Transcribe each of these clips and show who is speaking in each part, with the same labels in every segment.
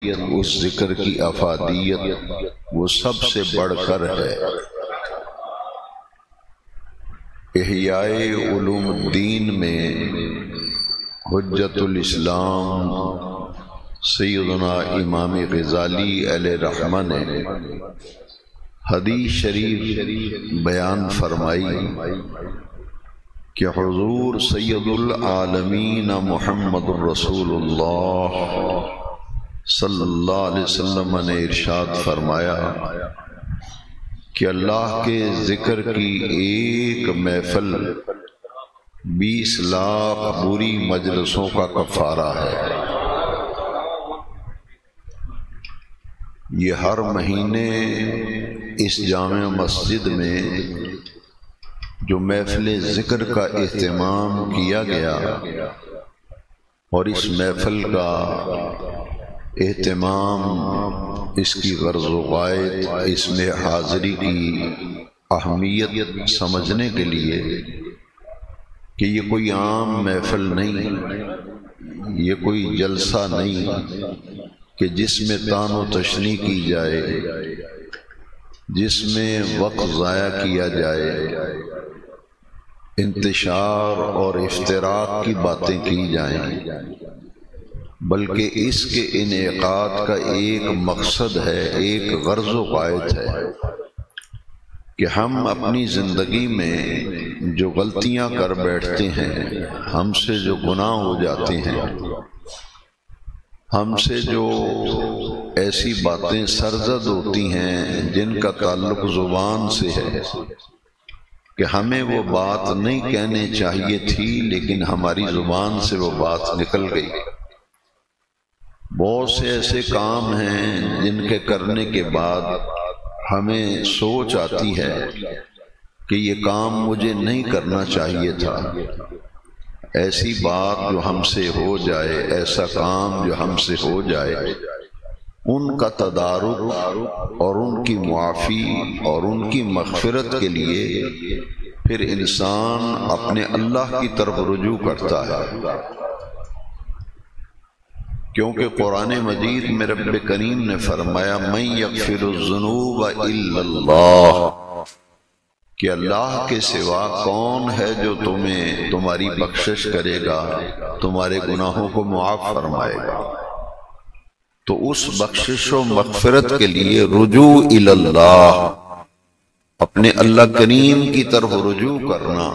Speaker 1: اس ذکر کی افادیت وہ سب سے بڑھ کر ہے۔ احیاء علوم الدین میں حجت الاسلام سیدنا امام غزالی علیہ رحمہ نے حدیث شریف بیان فرمائی کہ حضور سید العالمین محمد الرسول اللہ صلی اللہ علیہ وسلم نے ارشاد فرمایا کہ اللہ کے ذکر کی ایک محفل 20 لاکھ بری مجلسوں کا کفارہ ہے۔ یہ ہر مہینے اس جامع مسجد میں جو محفل ذکر کا اہتمام کیا گیا اور اس محفل کا اہتمام، اس کی غرض و غایت، اس میں حاضری کی اہمیت سمجھنے کے لیے کہ یہ کوئی عام محفل نہیں، یہ کوئی جلسہ نہیں کہ جس میں تان و تشنیع کی جائے، جس میں وقت ضائع کیا جائے، انتشار اور افتراق کی باتیں کی جائیں، بلکہ اس کے انعقاد کا ایک مقصد ہے، ایک غرض و غایت ہے کہ ہم اپنی زندگی میں جو غلطیاں کر بیٹھتے ہیں، ہم سے جو گناہ ہو جاتے ہیں، ہم سے جو ایسی باتیں سرزد ہوتی ہیں جن کا تعلق زبان سے ہے کہ ہمیں وہ بات نہیں کہنے چاہیے تھی لیکن ہماری زبان سے وہ بات نکل گئی۔ بہت سے ایسے کام ہیں جن کے کرنے کے بعد ہمیں سوچ آتی ہے کہ یہ کام مجھے نہیں کرنا چاہیے تھا۔ ایسی بات جو ہم سے ہو جائے، ایسا کام جو ہم سے ہو جائے، ان کا تدارک اور ان کی معافی اور ان کی مغفرت کے لیے پھر انسان اپنے اللہ کی طرف رجوع کرتا ہے، کیونکہ قرآن مجید میں رب کریم نے فرمایا من یغفر الذنوب الا اللہ، کہ اللہ کے سوا کون ہے جو تمہاری بخشش کرے گا، تمہارے گناہوں کو معاف فرمائے گا۔ تو اس بخشش و مغفرت کے لیے رجوع الی اللہ، اپنے اللہ کریم کی طرف رجوع کرنا،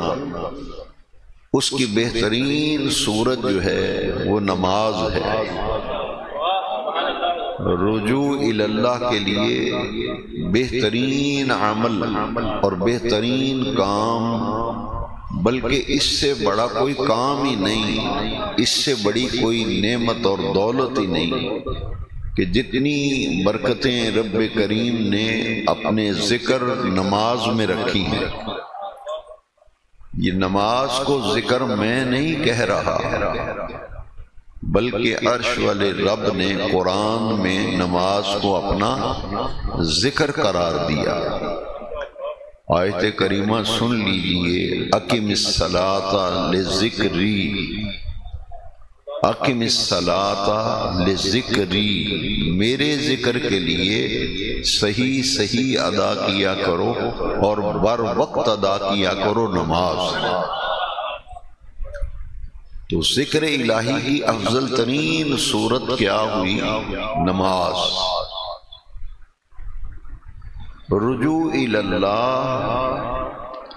Speaker 1: اس کی بہترین صورت جو ہے وہ نماز ہے۔ رجوع الی اللہ کے لیے بہترین عمل اور بہترین کام، بلکہ اس سے بڑا کوئی کام ہی نہیں، اس سے بڑی کوئی نعمت اور دولت ہی نہیں کہ جتنی برکتیں رب کریم نے اپنے ذکر نماز میں رکھی ہیں۔ یہ نماز کو ذکر میں نہیں کہہ رہا، بلکہ عرش والے رب نے قرآن میں نماز کو اپنا ذکر قرار دیا۔ آیت کریمہ سن لیجئے، اقم الصلاۃ لذکری، اقم الصلاۃ لذکری، میرے ذکر کے لیے صحیح صحیح ادا کیا کرو اور بر وقت ادا کیا کرو نماز۔ تو ذکر الہی کی افضل ترین صورت کیا ہوئی؟ نماز۔ رجوع الی اللہ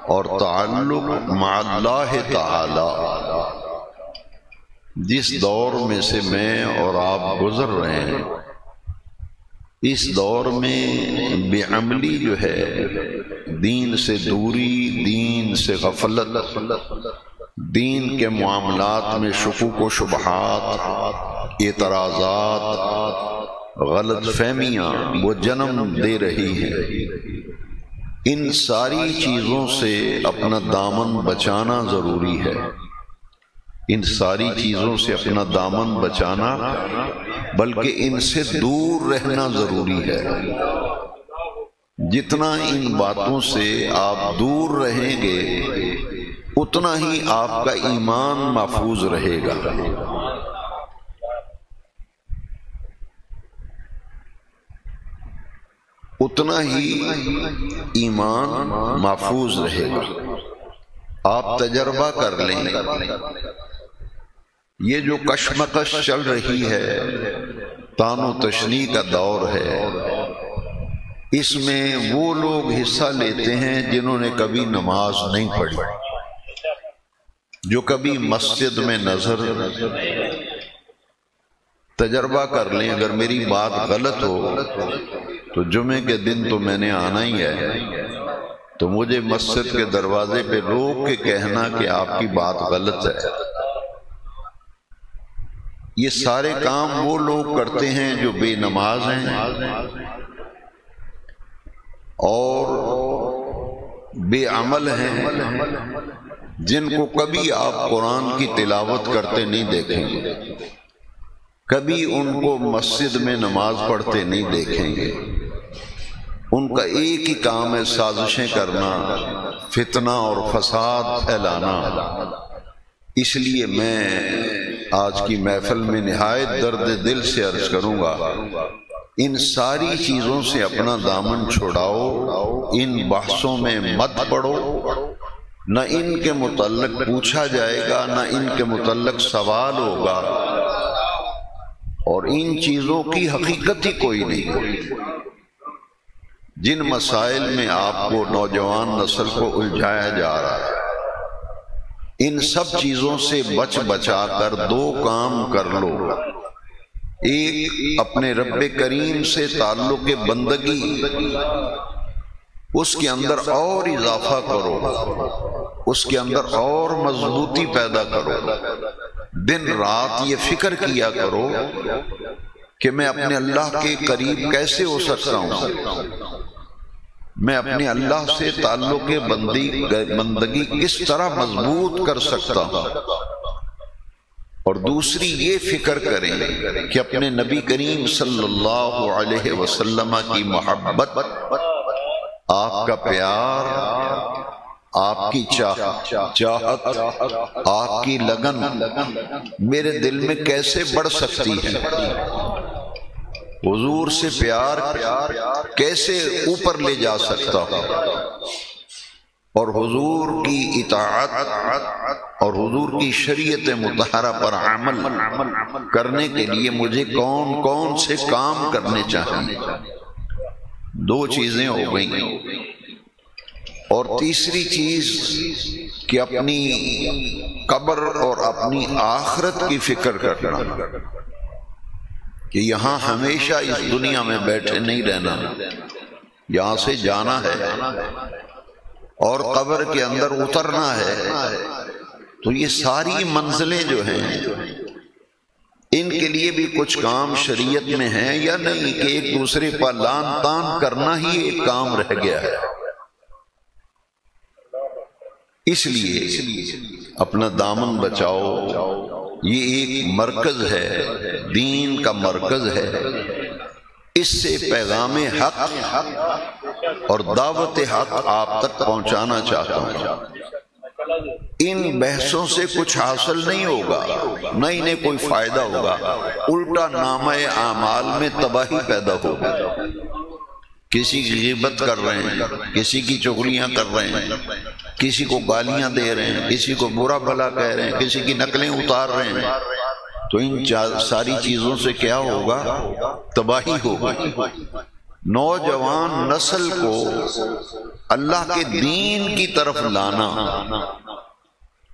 Speaker 1: اور تعلق مع اللہ تعالی، جس دور میں سے میں اور آپ گزر رہے ہیں، اس دور میں بے عملی جو ہے، دین سے دوری، دین سے غفلت، دین کے معاملات میں شکوک و شبہات، اعتراضات، غلط فہمیاں وہ جنم دے رہی ہیں۔ ان ساری چیزوں سے اپنا دامن بچانا ضروری ہے، ان ساری چیزوں سے اپنا دامن بچانا، بلکہ ان سے دور رہنا ضروری ہے۔ جتنا ان باتوں سے آپ دور رہیں گے اتنا ہی آپ کا ایمان محفوظ رہے گا۔ اتنا ہی ایمان محفوظ رہے گا۔ آپ تجربہ کر لیں، یہ جو کشمکش چل رہی ہے، تان و تشنیع کا دور ہے، اس میں وہ لوگ حصہ لیتے ہیں جنہوں نے کبھی نماز نہیں پڑھی، جو کبھی مسجد میں نظر تجربہ کر لیں۔ اگر میری بات غلط ہو تو جمعے کے دن تو میں نے آنا ہی ہے، تو مجھے مسجد کے دروازے پہ روک کے کہنا کہ آپ کی بات غلط ہے۔ یہ سارے کام وہ لوگ کرتے ہیں جو بے نماز ہیں اور بے عمل ہیں، جن کو کبھی آپ قرآن کی تلاوت کرتے نہیں دیکھیں گے، کبھی ان کو مسجد میں نماز پڑھتے نہیں دیکھیں گے۔ ان کا ایک ہی کام ہے سازشیں کرنا، فتنہ اور فساد پھیلانا۔ اس لیے میں آج کی محفل میں نہایت درد دل سے عرض کروں گا، ان ساری چیزوں سے اپنا دامن چھڑاؤ، ان بحثوں میں مت پڑو، نہ ان کے متعلق پوچھا جائے گا، نہ ان کے متعلق سوال ہوگا، اور ان چیزوں کی حقیقت ہی کوئی نہیں۔ جن مسائل میں آپ کو نوجوان نسل کو الجھایا جا رہا ہے، ان سب چیزوں سے بچا کر دو کام کر لو۔ ایک، اپنے رب کریم سے تعلق بندگی، اس کے اندر اور اضافہ کرو، اس کے اندر اور مضبوطی پیدا کرو۔ دن رات یہ فکر کیا کرو کہ میں اپنے اللہ کے قریب کیسے ہو سکتا ہوں، میں اپنے اللہ سے تعلق بندگی کس طرح مضبوط کر سکتا ہوں۔ اور دوسری یہ فکر کریں کہ اپنے نبی کریم صلی اللہ علیہ وسلم کی محبت، آپ کا پیار، آپ کی چاہت، آپ کی لگن میرے دل میں کیسے بڑھ سکتی ہے، حضور سے پیار کیسے اوپر لے جا سکتا ہوں، اور حضور کی اطاعت اور حضور کی شریعت مطہرہ پر عمل کرنے کے لیے مجھے کون کون سے کام کرنے چاہیے۔ دو چیزیں ہو گئیں، اور تیسری چیز کہ اپنی قبر اور اپنی آخرت کی فکر کرنا، کہ یہاں ہمیشہ اس دنیا میں بیٹھے نہیں رہنا، یہاں سے جانا ہے اور قبر کے اندر اترنا ہے۔ تو یہ ساری منزلیں جو ہیں، ان کے لیے بھی کچھ کام شریعت میں ہیں یا نہیں، کہ ایک دوسرے پر لان تان کرنا ہی ایک کام رہ گیا ہے۔ اس لیے اپنا دامن بچاؤ، یہ ایک مرکز ہے، دین کا مرکز ہے۔ اس سے پیغام حق اور دعوت حق آپ تک پہنچانا چاہتا ہوں۔ ان بحثوں سے کچھ حاصل نہیں ہوگا، نہ انہیں کوئی فائدہ ہوگا، الٹا نامہ اعمال میں تباہی پیدا ہوگی۔ کسی کی غیبت کر رہے ہیں، کسی کی چغلیاں کر رہے ہیں، کسی کو گالیاں دے رہے ہیں، کسی کو برا بھلا کہہ رہے ہیں، کسی کی نقلیں اتار رہے ہیں، تو ان ساری چیزوں سے کیا ہوگا؟ تباہی ہوگی۔ نوجوان نسل کو اللہ کے دین کی طرف لانا،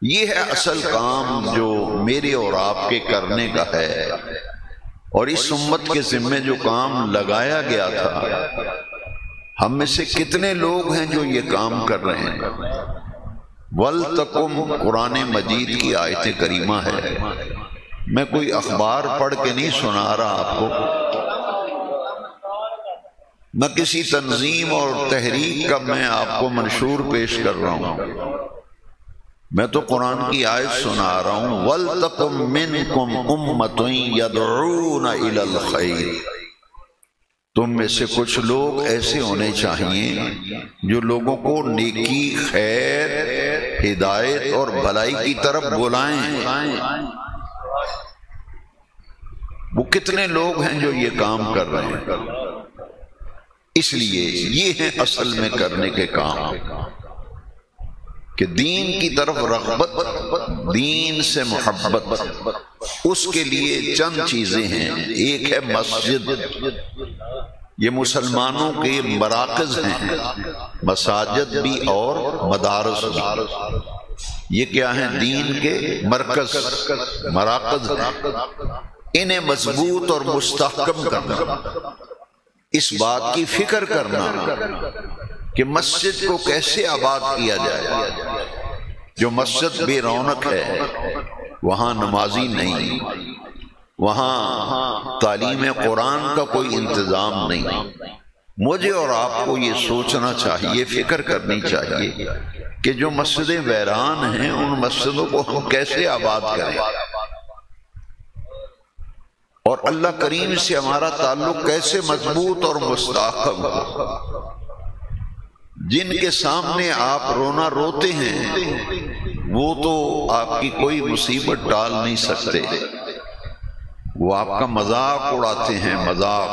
Speaker 1: یہ ہے اصل کام جو میرے اور آپ کے کرنے کا ہے۔ اور اس امت کے ذمے جو کام لگایا گیا تھا، ہم میں سے کتنے لوگ ہیں جو یہ کام کر رہے ہیں؟ وَلْتَقُمْ قرآن مجید کی آیت کریمہ ہے۔ میں کوئی اخبار پڑھ کے نہیں سنا رہا آپ کو، نہ کسی تنظیم اور تحریک کا میں آپ کو منشور پیش کر رہا ہوں، میں تو قرآن کی آیت سنا رہا ہوں۔ وَلْتَقُمْ مِنْكُمْ أُمَّةٌ يَدْعُونَ إِلَى الْخَيْرِ، تم میں سے کچھ لوگ ایسے ہونے چاہیے جو لوگوں کو نیکی، خیر، ہدایت اور بھلائی کی طرف بلائیں۔ وہ کتنے لوگ ہیں جو یہ کام کر رہے ہیں؟ اس لیے یہ ہے اصل میں کرنے کے کام کہ دین کی طرف رغبت، دین سے محبت، اس کے لیے چند چیزیں ہیں۔ ایک ہے مسجد، یہ مسلمانوں کے مراکز ہیں، مساجد بھی اور مدارس بھی۔ یہ کیا ہیں؟ دین کے مرکز، مراکز ہیں۔ انہیں مضبوط اور مستحکم کرنا، اس بات کی فکر کرنا کہ مسجد کو کیسے آباد کیا جائے۔ جو مسجد بے رونق ہے، وہاں نمازی نہیں، وہاں تعلیم قرآن کا کوئی انتظام نہیں۔ مجھے اور آپ کو یہ سوچنا چاہیے، فکر کرنی چاہیے کہ جو مسجدیں ویران ہیں ان مسجدوں کو ہم کیسے آباد کریں، اور اللہ کریم سے ہمارا تعلق کیسے مضبوط اور مستحکم ہو۔ جن کے سامنے آپ رونا روتے ہیں وہ تو آپ کی کوئی مصیبت ٹال نہیں سکتے، وہ آپ کا مذاق اڑاتے ہیں، مذاق۔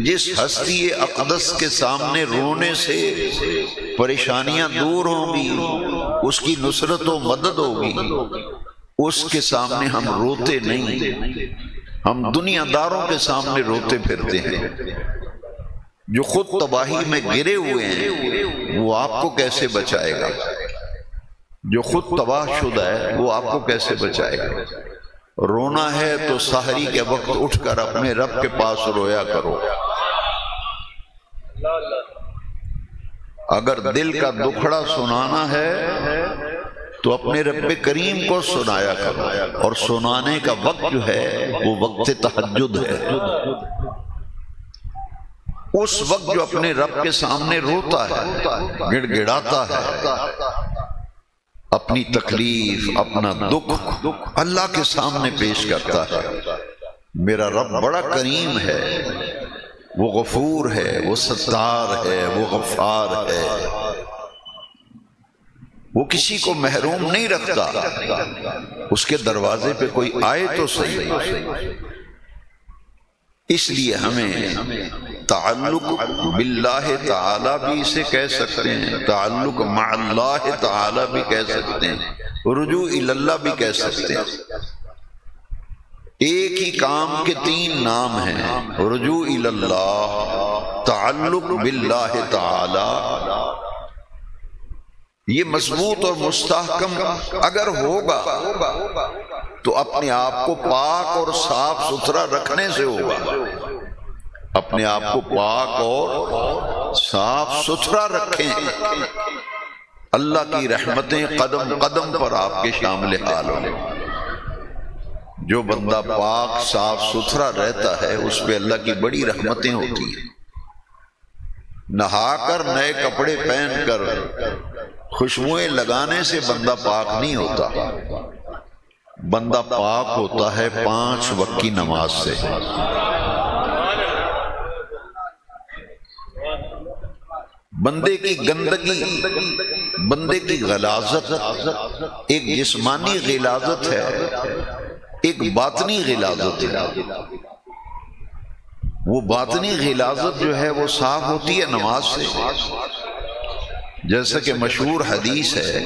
Speaker 1: جس ہستی اقدس کے سامنے رونے سے پریشانیاں دور ہوں گی، اس کی نصرت و مدد ہوگی، اس کے سامنے ہم روتے نہیں۔ ہم دنیا داروں کے سامنے روتے پھرتے ہیں۔ جو خود تباہی میں گرے ہوئے ہیں وہ آپ کو کیسے بچائے گا؟ جو خود تباہ شدہ ہے وہ آپ کو کیسے بچائے گا؟ رونا ہے تو سحری کے وقت اٹھ کر اپنے رب کے پاس رویا کرو۔ اگر دل کا دکھڑا سنانا ہے تو اپنے رب کریم کو سنایا کرو، اور سنانے کا وقت جو ہے وہ وقت تہجد ہے۔ اس وقت جو اپنے رب کے سامنے روتا ہے، گڑ گڑاتا ہے، اپنی تکلیف، اپنا دکھ اللہ کے سامنے پیش کرتا ہے۔ میرا رب بڑا کریم ہے، وہ غفور ہے، وہ ستار ہے، وہ غفار ہے، وہ کسی کو محروم نہیں رکھتا۔ اس کے دروازے پہ کوئی آئے تو صحیح۔ اس لیے ہمیں تعلق باللہ تعالی بھی اسے کہہ سکتے ہیں، تعلق مع اللہ تعالی بھی کہہ سکتے ہیں، رجوع اللہ بھی کہہ سکتے ہیں۔ ایک ہی کام کے تین نام ہیں، رجوع اللہ، تعلق باللہ تعالی۔ یہ مضبوط اور مستحکم اگر ہوگا تو اپنے آپ کو پاک اور صاف ستھرا رکھنے سے ہوگا۔ اپنے آپ کو پاک اور صاف ستھرا رکھیں، اللہ کی رحمتیں قدم قدم پر آپ کے شامل حال ہوں۔ جو بندہ پاک صاف ستھرا رہتا ہے اس پہ اللہ کی بڑی رحمتیں ہوتی ہیں۔ نہا کر نئے کپڑے پہن کر خوشبوئیں لگانے سے بندہ پاک نہیں ہوتا، بندہ پاک ہوتا ہے 5 وقت کی نماز سے۔ بندے کی گندگی، بندے کی غلاظت، ایک جسمانی غلاظت ہے، ایک باطنی غلاظت ہے۔ وہ باطنی غلاظت جو ہے وہ صاف ہوتی ہے نماز سے۔ جیسا کہ مشہور حدیث ہے،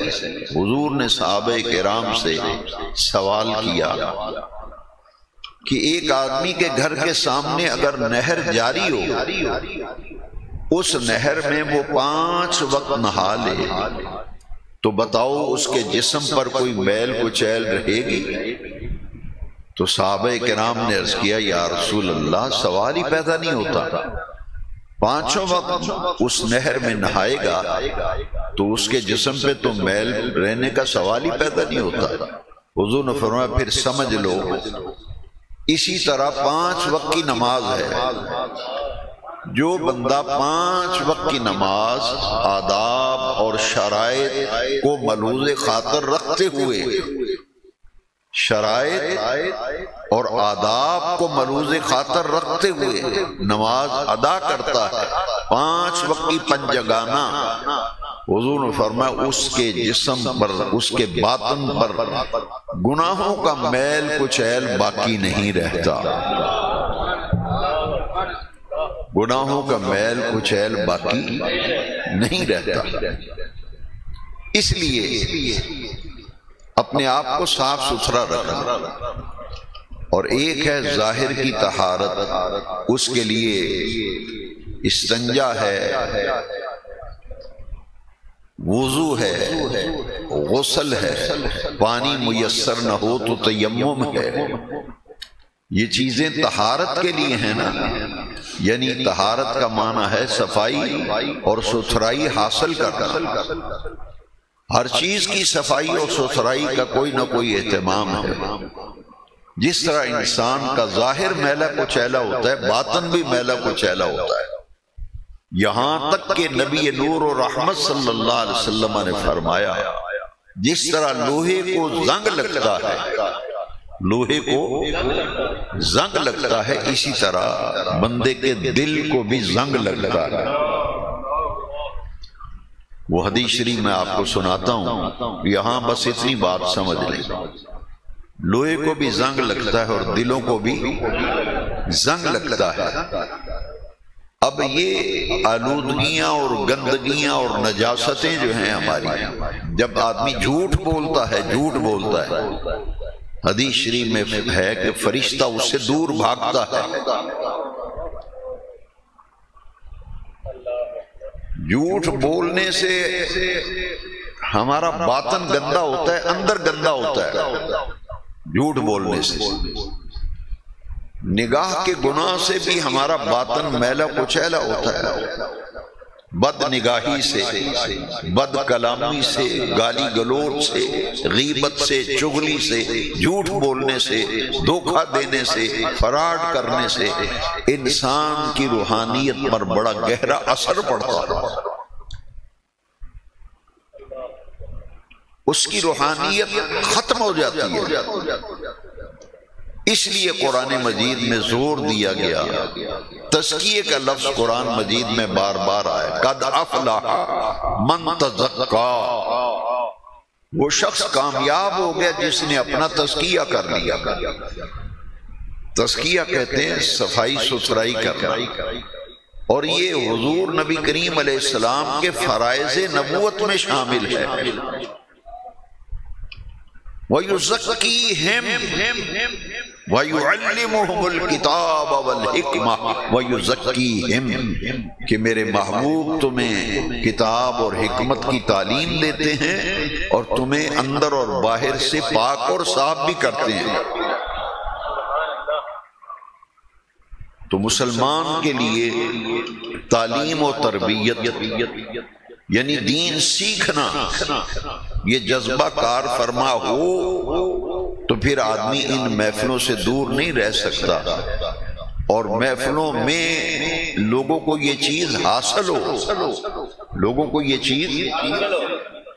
Speaker 1: حضور نے صحابہ کرام سے سوال کیا کہ ایک آدمی کے گھر کے سامنے اگر نہر جاری ہو، اس نہر میں وہ 5 وقت نہا لے تو بتاؤ اس کے جسم پر کوئی میل کچیل رہے گی؟ تو صحابہ کرام نے عرض کیا یا رسول اللہ سوال ہی پیدا نہیں ہوتا، 5 وقت اس نہر میں نہائے گا تو اس کے جسم پہ تو میل رہنے کا سوال ہی پیدا نہیں ہوتا۔ حضور نے فرمایا پھر سمجھ لو اسی طرح 5 وقت کی نماز ہے۔ جو بندہ 5 وقت کی نماز آداب اور شرائط کو ملحوظ خاطر رکھتے ہوئے، شرائط اور آداب کو ملحوظ خاطر رکھتے ہوئے نماز ادا کرتا ہے 5 وقت کی پنجگانہ، حضور نے فرمایا اس کے جسم پر، اس کے باطن پر گناہوں کا میل کچیل باقی نہیں رہتا۔ گناہوں کا میل کچیل باقی نہیں رہتا۔ اس لیے اپنے آپ کو صاف ستھرا رکھنا، اور ایک ہے ظاہر کی طہارت، اس کے لیے استنجا ہے، وضو ہے، غسل ہے، پانی میسر نہ ہو تو تیمم ہے۔ یہ چیزیں طہارت کے لیے ہیں نا، یعنی طہارت کا معنی ہے صفائی اور ستھرائی حاصل کرنا۔ ہر چیز کی صفائی اور ستھرائی کا کوئی نہ کوئی اہتمام ہے۔ جس طرح انسان کا ظاہر میلا کچیلا ہوتا ہے، باطن بھی میلا کچیلا ہوتا ہے، یہاں تک کہ نبی نور و رحمت صلی اللہ علیہ وسلم نے فرمایا جس طرح لوہے کو زنگ لگتا ہے، لوہے کو زنگ لگتا ہے، اسی طرح بندے کے دل کو بھی زنگ لگتا ہے۔ وہ حدیث شریف میں آپ کو سناتا ہوں، یہاں بس اتنی بات سمجھ لیں، لوہے کو بھی زنگ لگتا ہے اور دلوں کو بھی زنگ لگتا ہے۔ اب یہ آلودگیاں اور گندگیاں اور نجاستیں جو ہیں ہماری، جب آدمی جھوٹ بولتا ہے، حدیث شریف میں ہے کہ فرشتہ اس سے دور بھاگتا ہے۔ جھوٹ بولنے سے ہمارا باطن گندا ہوتا ہے، اندر گندا ہوتا ہے۔ جھوٹ بولنے سے، نگاہ کے گناہ سے بھی ہمارا باطن میلا کچیلا ہوتا ہے۔ بد نگاہی سے، بد کلامی سے، گالی گلوچ سے، غیبت سے، چغلی سے، جھوٹ بولنے سے، دھوکہ دینے سے، فراڈ کرنے سے انسان کی روحانیت پر بڑا گہرا اثر پڑتا ہے۔ اس کی روحانیت ختم ہو جاتی ہے۔ اس لیے قرآن مجید میں زور دیا گیا، تزکیے کا لفظ قرآن مجید میں بار بار آیا، قد افلح من تزکا، وہ شخص کامیاب ہو گیا جس نے اپنا تزکیہ کر لیا۔ تزکیہ کہتے ہیں صفائی ستھرائی کرنا، اور یہ حضور نبی کریم علیہ السلام کے فرائض نبوت میں شامل ہے۔ وَيُزَكِّيهِمْ وَيُعَلِّمُهُمُ الْكِتَابَ وَالْحِكْمَةَ وَيُزَكِّيهِمْ، کہ میرے محبوب تمہیں کتاب اور حکمت کی تعلیم دیتے ہیں اور تمہیں اندر اور باہر سے پاک اور صاف بھی کرتے ہیں۔ تو مسلمان کے لیے تعلیم و تربیت یعنی دین سیکھنا، یہ جذبہ کار فرما ہو تو پھر آدمی ان محفلوں سے دور نہیں رہ سکتا، اور محفلوں میں لوگوں کو یہ چیز حاصل ہو، لوگوں کو یہ چیز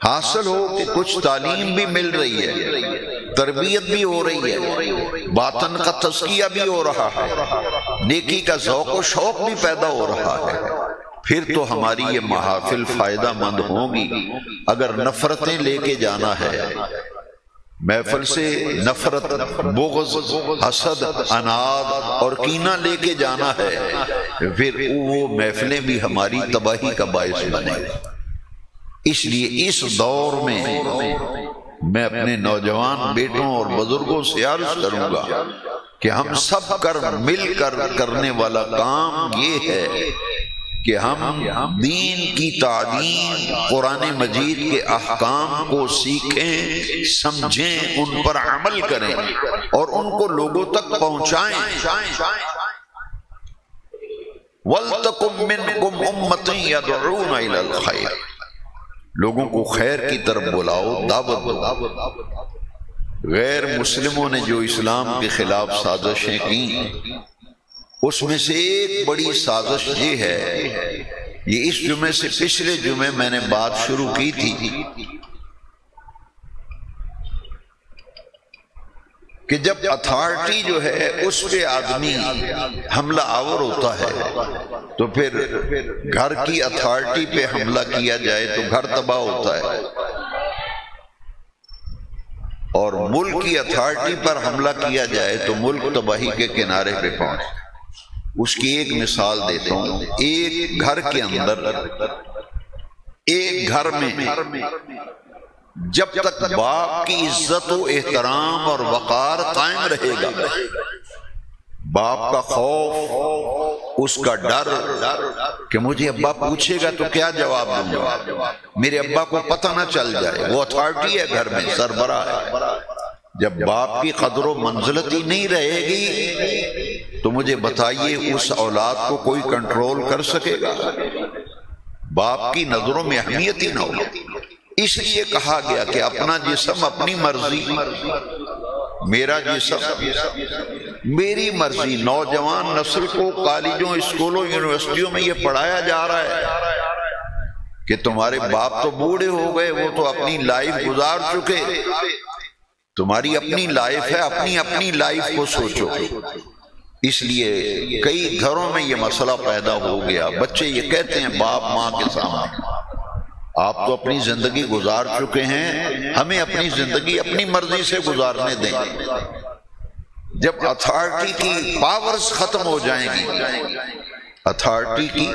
Speaker 1: حاصل ہو کہ کچھ تعلیم بھی مل رہی ہے، تربیت بھی ہو رہی ہے، باطن کا تزکیہ بھی ہو رہا ہے، نیکی کا ذوق و شوق بھی پیدا ہو رہا ہے، پھر تو ہماری یہ محافل فائدہ مند ہوں گی۔ اگر نفرتیں لے کے جانا ہے محفل سے، نفرت، بغض، حسد، عناد اور کینہ لے کے جانا ہے، پھر وہ محفلیں بھی ہماری تباہی کا باعث بنے۔ اس لیے اس دور میں میں اپنے نوجوان بیٹوں اور بزرگوں سے عرض کروں گا کہ ہم سب مل کر کرنے والا کام یہ ہے کہ ہم دین کی تعلیم، قرآن مجید کے احکام کو سیکھیں، سمجھیں، ان پر عمل کریں اور ان کو لوگوں تک پہنچائیں۔ وَلْتَكُمْ مِنْكُمْ أُمَّةٌ يَدْعُونَ إِلَى الْخَيْرِ، لوگوں کو خیر کی طرف بلاؤ، دعوت دو۔ غیر مسلموں نے جو اسلام کے خلاف سازشیں کی، اس میں سے ایک بڑی سازش یہ ہے، یہ اس جمعے سے پچھلے جمعے میں نے بات شروع کی تھی کہ جب اتھارٹی جو ہے اس پہ آدمی حملہ آور ہوتا ہے تو پھر گھر کی اتھارٹی پہ حملہ کیا جائے تو گھر تباہ ہوتا ہے، اور ملک کی اتھارٹی پر حملہ کیا جائے تو ملک تباہی کے کنارے پہ پہنچ۔ اس کی ایک مثال دیتا ہوں. ایک گھر کے اندر، ایک گھر میں جب تک باپ کی عزت و احترام اور وقار قائم رہے گا، باپ کا خوف، اس کا ڈر کہ مجھے ابا پوچھے گا تو کیا جواب دوں گا، میرے ابا کو پتہ نہ چل جائے، وہ اتھارٹی ہے گھر میں، سربراہ ہے. جب باپ کی قدر و منزلت ہی نہیں رہے گی تو مجھے بتائیے اس اولاد کو کوئی کنٹرول کر سکے گا؟ باپ کی نظروں میں اہمیت ہی نہ ہو. اس لیے کہا گیا کہ اپنا جسم اپنی مرضی، میرا جسم میری مرضی. نوجوان نسل کو کالجوں، اسکولوں، یونیورسٹیوں میں یہ پڑھایا جا رہا ہے کہ تمہارے باپ تو بوڑھے ہو گئے، وہ تو اپنی لائف گزار چکے، تمہاری اپنی لائف ہے، اپنی لائف کو سوچو. اس لیے کئی گھروں میں یہ مسئلہ پیدا ہو گیا. بچے یہ کہتے ہیں باپ ماں کے سامنے، آپ تو اپنی زندگی گزار چکے ہیں، ہمیں اپنی زندگی اپنی مرضی سے گزارنے دیں. جب اتھارٹی کی پاورز ختم ہو جائیں گی، اتھارٹی کی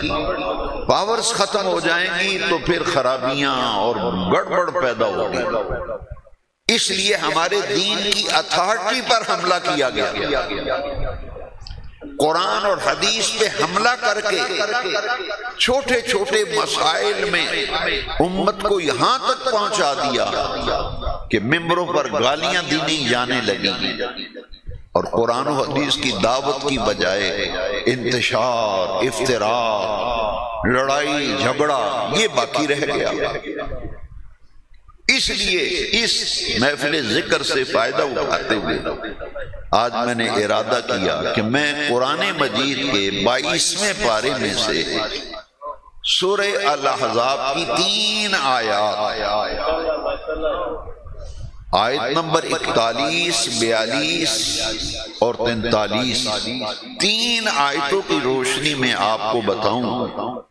Speaker 1: پاورز ختم ہو جائیں گی تو پھر خرابیاں اور گڑبڑ پیدا ہوگی. اس لیے ہمارے دین کی اتھارٹی پر حملہ کیا گیا. قرآن اور حدیث پہ حملہ کر کے چھوٹے چھوٹے مسائل میں امت کو یہاں تک پہنچا دیا کہ ممبروں پر گالیاں دی جانے لگی، اور قرآن و حدیث کی دعوت کی بجائے انتشار، افتراء، لڑائی جھگڑا یہ باقی رہ گیا. اس لیے اس محفل ذکر سے فائدہ اٹھاتے ہوئے آج میں نے ارادہ کیا کہ میں قرآن مجید کے 22ویں پارے میں سے سورہ الاحزاب کی 3 آیات، آیت نمبر 41، 42 اور 43، 3 آیتوں کی روشنی میں آپ کو بتاؤں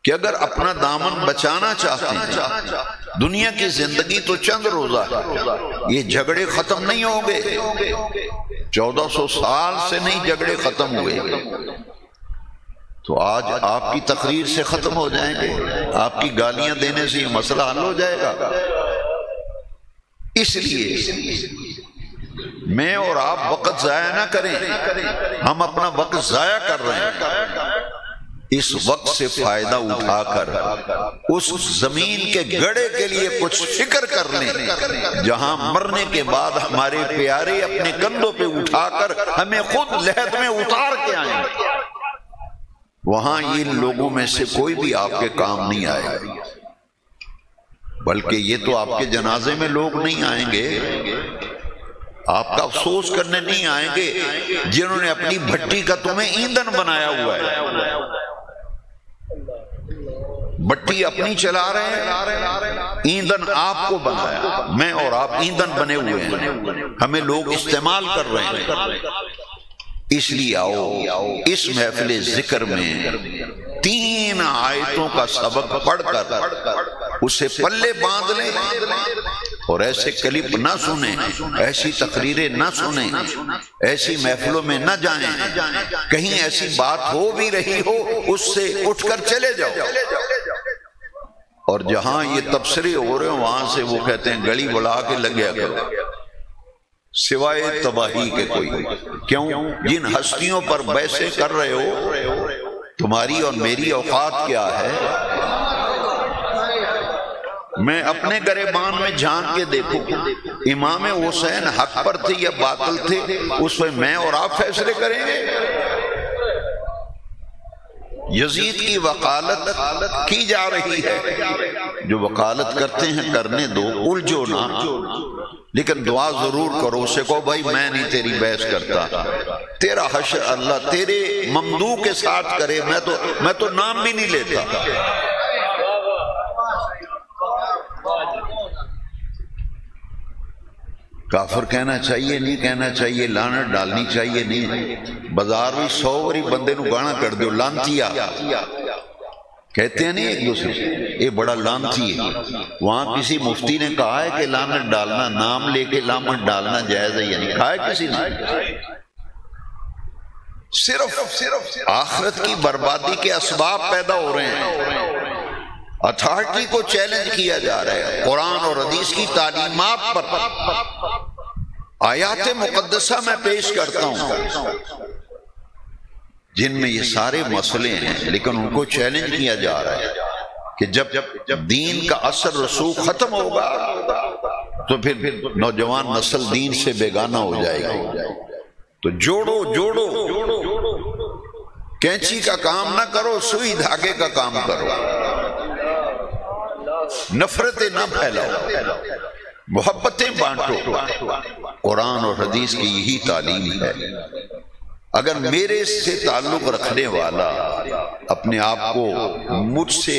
Speaker 1: کہ اگر اپنا دامن بچانا چاہتے ہیں، دنیا کی زندگی تو چند روزہ ہے، یہ جھگڑے ختم نہیں ہوں گے، 1400 سال سے نہیں جھگڑے ختم ہوئے، تو آج آپ کی تقریر سے ختم ہو جائیں گے، آپ کی گالیاں دینے سے یہ مسئلہ حل ہو جائے گا. اس لیے میں اور آپ وقت ضائع نہ کریں. ہم اپنا وقت ضائع کر رہے ہیں. اس وقت سے فائدہ اٹھا کر اس زمین کے گڑے کے لیے کچھ فکر کر لیں جہاں مرنے کے بعد ہمارے پیارے اپنے کندھوں پہ اٹھا کر ہمیں خود لحد میں اتار کے آئیں. وہاں ان لوگوں میں سے کوئی بھی آپ کے کام نہیں آئے گا، بلکہ یہ تو آپ کے جنازے میں لوگ نہیں آئیں گے، آپ کا افسوس کرنے نہیں آئیں گے جنہوں نے اپنی بھٹی کا تمہیں ایندھن بنایا ہوا ہے. بٹی اپنی چلا رہے ہیں، ایندھن آپ کو بنایا، میں اور آپ ایندھن بنے ہوئے ہیں، ہمیں لوگ استعمال کر رہے ہیں. اس لیے آؤ اس محفل ذکر میں 3 آیتوں کا سبق پڑھ کر اسے پلے باندھ لیں اور ایسے کلپ نہ سنیں، ایسی تقریریں نہ سنیں، ایسی محفلوں میں نہ جائیں. کہیں ایسی بات ہو بھی رہی ہو اس سے اٹھ کر چلے جاؤ، اور جہاں یہ تبصرے ہو رہے ہوں وہاں سے وہ کہتے ہیں گڑی بلا کے لگ گیا کرو، سوائے تباہی کے کوئی. کیوں؟ جن ہستیوں پر بحثیں کر رہے ہو، تمہاری اور میری اوقات کیا ہے؟ میں اپنے گریبان میں جھانک کے دیکھوں، امام حسین حق پر تھے یا باطل تھے، اس پہ میں اور آپ فیصلے کریں گے. یزید کی وکالت کی جا رہی ہے، جو وکالت کرتے ہیں کرنے دو، الجھو نہ، لیکن دعا ضرور کرو. اسے کہو بھائی میں نہیں تیری بحث کرتا، تیرا حشر اللہ تیرے ممدوح کے ساتھ کرے، میں تو نام بھی نہیں لیتا. کافر کہنا چاہیے نہیں کہنا چاہیے، لعنت ڈالنی چاہیے نہیں. بازار میں 100 باری بندے نو گانا کر دیو، لانتیا کہتے ہیں نہیں ایک دوسرے سے، یہ بڑا لانتی ہے. وہاں کسی مفتی نے کہا ہے کہ لعنت ڈالنا، نام لے کے لعنت ڈالنا جائز ہے، یعنی کہا ہے کسی نے؟ صرف آخرت کی بربادی کے اسباب پیدا ہو رہے ہیں، اتھارٹی کو چیلنج کیا جا رہا ہے، قرآن اور حدیث کی تعلیمات پر آیات مقدسہ میں پیش کرتا ہوں جن میں یہ سارے مسئلے ہیں، لیکن ان کو چیلنج کیا جا رہا ہے کہ جب دین کا اثر رسوخ ختم ہوگا تو پھر نوجوان نسل دین سے بیگانہ ہو جائے گی۔ تو جوڑو کینچی کا کام نہ کرو، سوئی دھاگے کا کام کرو، نفرتیں نہ پھیلاؤ، محبتیں بانٹو۔ قرآن اور حدیث کی یہی تعلیم ہے۔ اگر میرے سے تعلق رکھنے والا اپنے آپ کو مجھ سے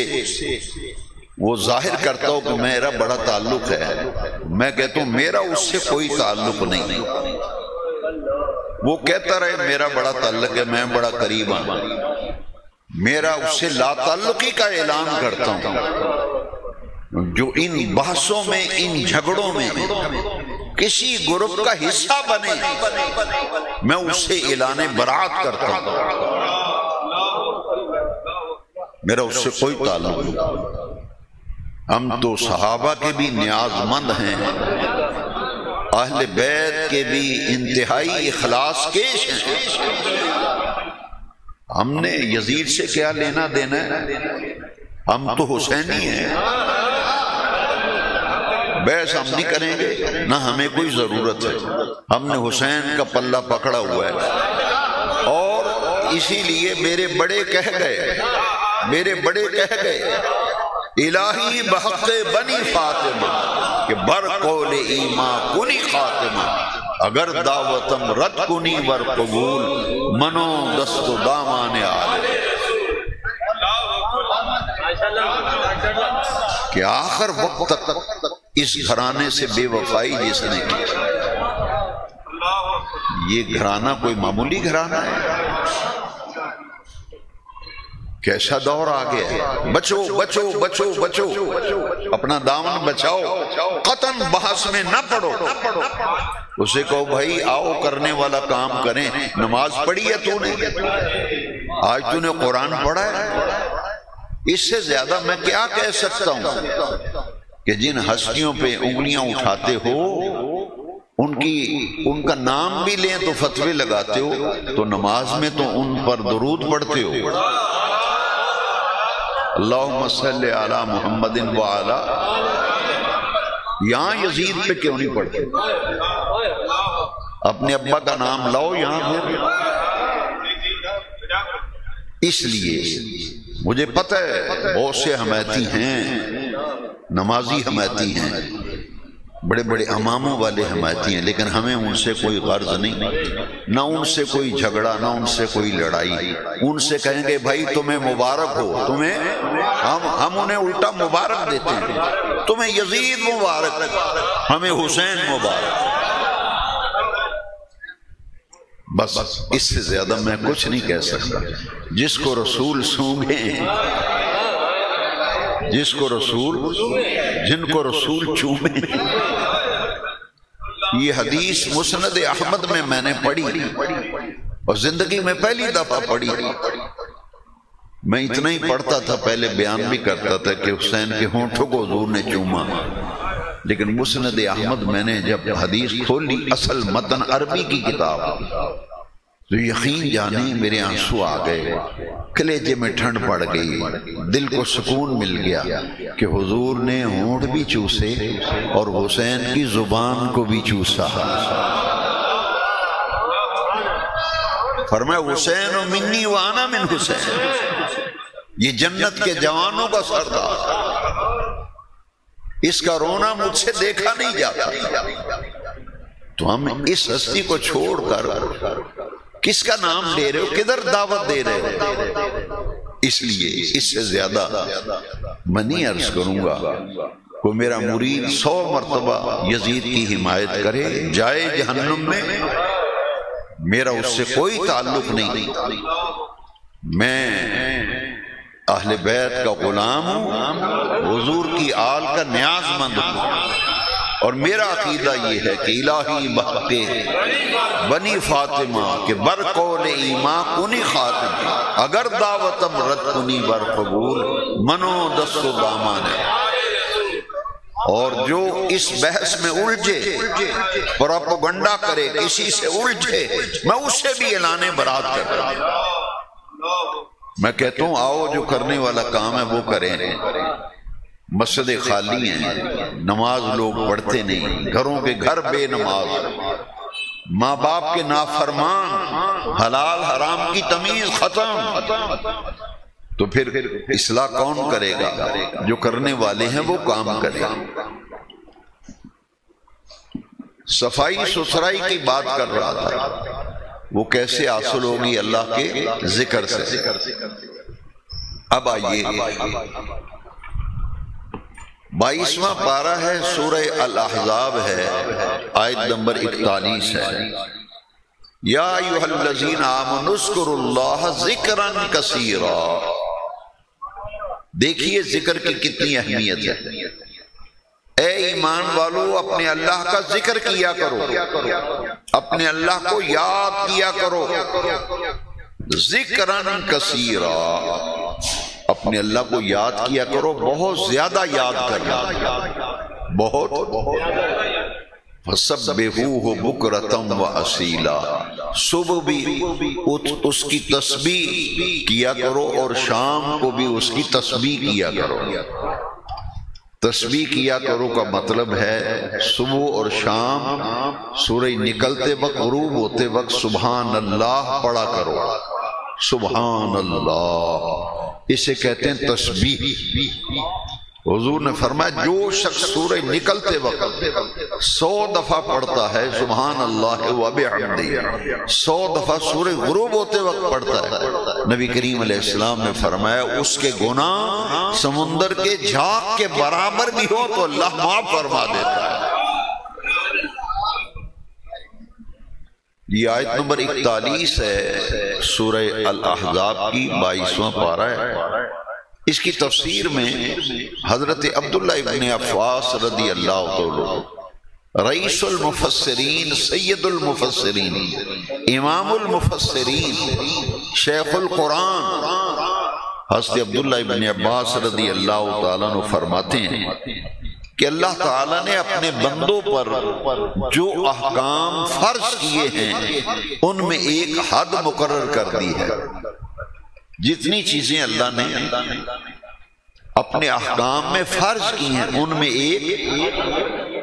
Speaker 1: وہ ظاہر کرتا ہو کہ میرا بڑا تعلق ہے، میں کہتا ہوں میرا اس سے کوئی تعلق نہیں، وہ کہتا رہے میرا بڑا تعلق ہے، میں بڑا قریب ہوں، میرا اس سے لا تعلقی کا اعلان کرتا ہوں۔ جو ان بحثوں میں، ان جھگڑوں میں کسی گروپ کا حصہ بنے، میں اس سے اعلان برات کرتا ہوں، میرا اس سے کوئی تعلق نہیں۔ ہم تو صحابہ کے بھی نیاز مند ہیں، اہل بیت کے بھی انتہائی اخلاص کیش ہیں۔ ہم نے یزید سے کیا لینا دینا ہے؟ ہم تو حسینی ہیں، بحث ہم نہیں کریں گے، نہ ہمیں کوئی ضرورت ہے۔ ہم نے حسین کا پلہ پکڑا ہوا ہے، اور اسی لیے میرے بڑے کہہ گئے الہی بحق بنی فاطمہ کہ بر قول ایمان کنی خاتمہ، اگر دعوتم رد کنی ور قبول منو دست و دامان آلے، کہ آخر وقت تک اس گھرانے سے بے وفائی جس نے کی۔ یہ گھرانہ کوئی معمولی گھرانہ ہے، کیسا دور آ گیا ہے۔ بچو اپنا دامن بچاؤ، قطن بحث میں نہ پڑو۔ اسے کہو بھائی آؤ کرنے والا کام کریں، نماز پڑھی ہے تو نے، آج تو نے قرآن پڑھا ہے، اس سے زیادہ میں کیا کہہ سکتا ہوں کہ جن ہستیوں پہ انگلیاں اٹھاتے ہو ان کا نام بھی لیں تو فتوے لگاتے ہو، تو نماز میں تو ان پر درود پڑھتے ہو، اللہم صلی علی محمد وعلا، یہاں یزید پہ کیوں نہیں پڑھتے؟ اپنے ابا کا نام لاؤ یہاں پہ۔ اس لیے مجھے پتہ ہے بہت سے حمایتی ہیں، نمازی حمایتی ہیں، بڑے بڑے اماموں والے حمایتی ہیں، لیکن ہمیں ان سے کوئی غرض نہیں، نہ ان سے کوئی جھگڑا، نہ ان سے کوئی لڑائی۔ ان سے کہیں گے بھائی تمہیں مبارک ہو، ہم انہیں الٹا مبارک دیتے ہیں، تمہیں یزید مبارک، ہمیں حسین مبارک۔ بس اس سے زیادہ میں کچھ نہیں کہہ سکتا۔ جس کو رسول سونگیں، جن کو رسول چومیں۔ یہ حدیث مسند احمد میں نے پڑھی، اور زندگی میں پہلی دفعہ پڑھی۔ میں اتنا ہی پڑھتا تھا، پہلے بیان بھی کرتا تھا کہ حسین کے ہونٹوں کو حضور نے چوما، لیکن مسند احمد میں نے جب حدیث کھولی، اصل متن عربی کی کتاب، تو یقین جانے میرے آنسو آ گئے، کلیجے میں ٹھنڈ پڑ گئی، دل کو سکون مل گیا کہ حضور نے ہونٹ بھی چوسے اور حسین کی زبان کو بھی چوسا۔ فرمایا حسین منی وانا من حسین، یہ جنت کے جوانوں کا سردار، اس کا رونا مجھ سے دیکھا نہیں جاتا۔ تو ہم اس ہستی کو چھوڑ کر کس کا نام لے رہے ہو، کدھر دعوت دے رہے ہو؟ اس لیے اس سے زیادہ میں نہیں عرض کروں گا۔ کوئی میرا مرید 100 مرتبہ یزید کی حمایت کرے، جائے جہنم میں، میرا اس سے کوئی تعلق نہیں۔ میں اہل بیت کا غلام ہوں، حضور کی آل کا نیاز مند ہوں، اور میرا عقیدہ یہ ہے کہ الہی بحق بنی فاطمہ کہ بر قول ایمان کنی خاتم، اگر دعوتم رد کنی بر قبول منو دست و دامان ہے۔ اور جو اس بحث میں الجھے، پروپیگنڈا کرے، کسی سے الجھے، میں اس سے بھی اعلان برات کرتا ہوں۔ میں کہتا ہوں آؤ جو کرنے والا کام ہے وہ کریں۔ مسجد خالی ہیں، نماز لوگ پڑھتے نہیں، گھروں کے گھر بے نماز، ماں باپ کے نافرمان، حلال حرام کی تمیز ختم، تو پھر اصلاح کون کرے گا؟ جو کرنے والے ہیں وہ کام کریں۔ صفائی ستھرائی کی بات کر رہا تھا، وہ کیسے حاصل ہوگی؟ اللہ کے ذکر سے۔ اب آئیے 22واں پارہ ہے، سورہ الاحزاب ہے، آیت نمبر 41 ہے۔ یا ایھا الذین آمنوا اذکروا اللہ ذکرا کثیرا۔ دیکھیے ذکر کی کتنی اہمیت ہے۔ اے ایمان والو اپنے اللہ کا ذکر کیا کرو، اپنے اللہ کو یاد کیا کرو، ذکرا کثیرا، اپنے اللہ کو یاد کیا کرو، بہت زیادہ یاد کرنا، بہت۔ فَسَبِّحُوهُ بُكْرَةً وَأَصِيلًا، صبح بھی اس کی تسبیح کیا کرو اور شام کو بھی اس کی تسبیح کیا کرو۔ تسبیح کیا کرو کا مطلب ہے صبح اور شام سورج نکلتے وقت، غروب ہوتے وقت سبحان اللہ پڑھا کرو، سبحان اللہ، اسے کہتے ہیں تسبیح۔ حضور نے فرمایا جو شخص سورج نکلتے وقت 100 دفعہ پڑھتا ہے سبحان اللہ و بحمدہ، 100 دفعہ سورج غروب ہوتے وقت پڑھتا ہے، نبی کریم علیہ السلام نے فرمایا اس کے گناہ سمندر کے جھاگ کے برابر بھی ہو تو اللہ معاف فرما دیتا ہے۔ یہ آیت نمبر 41 ہے سورہ الاحزاب کی، 22واں پارہ ہے۔ اس کی تفسیر میں حضرت عبداللہ ابن عباس رضی اللہ عنہ، رئیس المفسرین، سید المفسرین، امام المفسرین، شیخ القرآن، حضرت عبداللہ ابن عباس رضی اللہ تعالیٰ عنہ فرماتے ہیں کہ اللہ تعالیٰ نے اپنے بندوں پر جو احکام فرض کیے ہیں ان میں ایک حد مقرر کر دی ہے۔ جتنی چیزیں اللہ نے اپنے احکام میں فرض کی ہیں ان میں ایک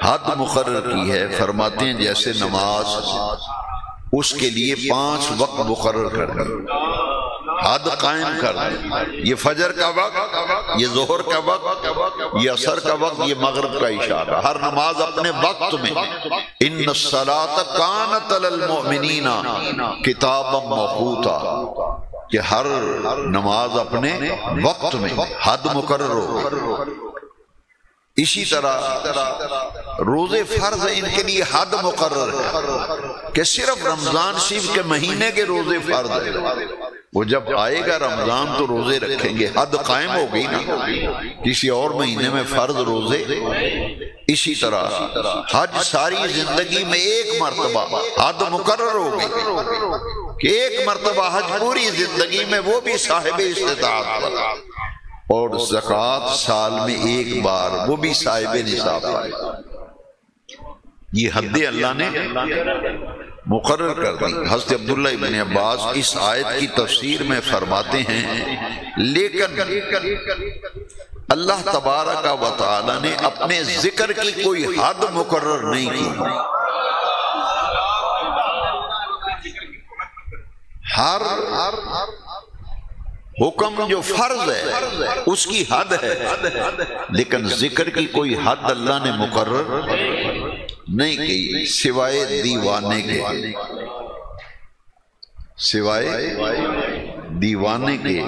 Speaker 1: حد مقرر کی ہے۔ فرماتے ہیں جیسے نماز، اس کے لیے 5 وقت مقرر کر دی، حد قائم کر دی، یہ فجر کا وقت، یہ ظہر کا وقت، یہ عصر کا وقت، یہ مغرب کا عشاء کا، ہر نماز اپنے وقت میں۔ ان الصلاۃ کانت علی المؤمنین کتابا موقوتا، کہ ہر نماز اپنے وقت میں حد مقرر ہو۔ اسی طرح روزے فرض ہیں، ان کے لیے حد مقرر ہے کہ صرف رمضان شریف کے مہینے کے روزے فرض ہیں، وہ جب آئے گا رمضان تو روزے رکھیں گے، حد قائم ہو گئی نا، کسی اور مہینے میں فرض روزے۔ اسی طرح حج ساری زندگی میں ایک مرتبہ حد مقرر ہو گئی کہ ایک مرتبہ حج پوری زندگی میں، وہ بھی صاحب استطاعت پر، اور زکوٰۃ سال میں ایک بار، وہ بھی صاحب نصاب پر۔ یہ حد اللہ نے مقرر کر دی۔ حضرت عبداللہ ابن عباس اس آیت کی تفسیر میں فرماتے ہیں لیکن اللہ تبارک و تعالی نے اپنے ذکر کی کوئی حد مقرر نہیں کی۔ ہر حکم جو فرض ہے اس کی حد ہے، لیکن ذکر کی کوئی حد اللہ نے مقرر نہیں کی، سوائے دیوانے کے، سوائے دیوانے کے،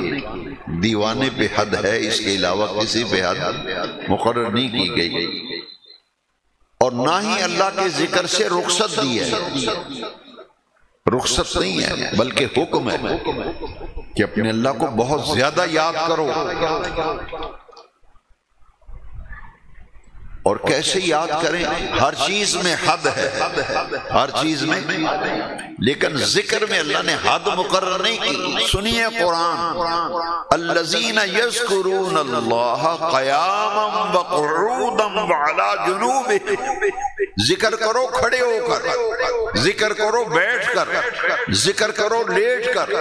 Speaker 1: دیوانے پہ حد ہے، اس کے علاوہ کسی پہ حد مقرر نہیں کی گئی، اور نہ ہی اللہ کے ذکر سے رخصت دی ہے، رخصت نہیں ہے بلکہ حکم ہے کہ اپنے اللہ کو بہت زیادہ یاد کرو۔ اور کیسے یاد کریں؟ ہر چیز میں حد ہے، ہر چیز میں، لیکن ذکر میں اللہ نے حد مقرر نہیں کی۔ سنیے قرآن، الذین یذکرون اللہ قیاما وقعودا وعلی جنوبہم، ذکر کرو کھڑے ہو کر، ذکر کرو بیٹھ کر، ذکر کرو لیٹ کر۔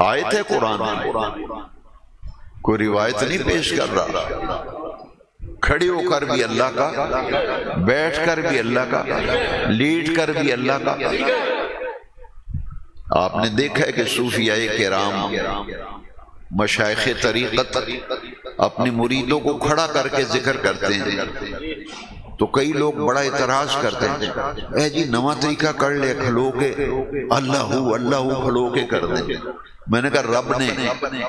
Speaker 1: آیت ہے قرآن میں، کوئی روایت نہیں پیش کر رہا۔ کھڑے ہو کر بھی اللہ کا، بیٹھ کر بھی اللہ کا، لیٹ کر بھی اللہ کا۔ آپ نے دیکھا ہے کہ صوفیاء کرام، مشائخ طریقت اپنے مریدوں کو کھڑا کر کے ذکر کرتے ہیں تو کئی لوگ بڑا اعتراض کرتے ہیں، اے جی نواں طریقہ کر لے، کھلو کے اللہ اللہ کھلو کے کر دیں۔ میں نے کہا رب نے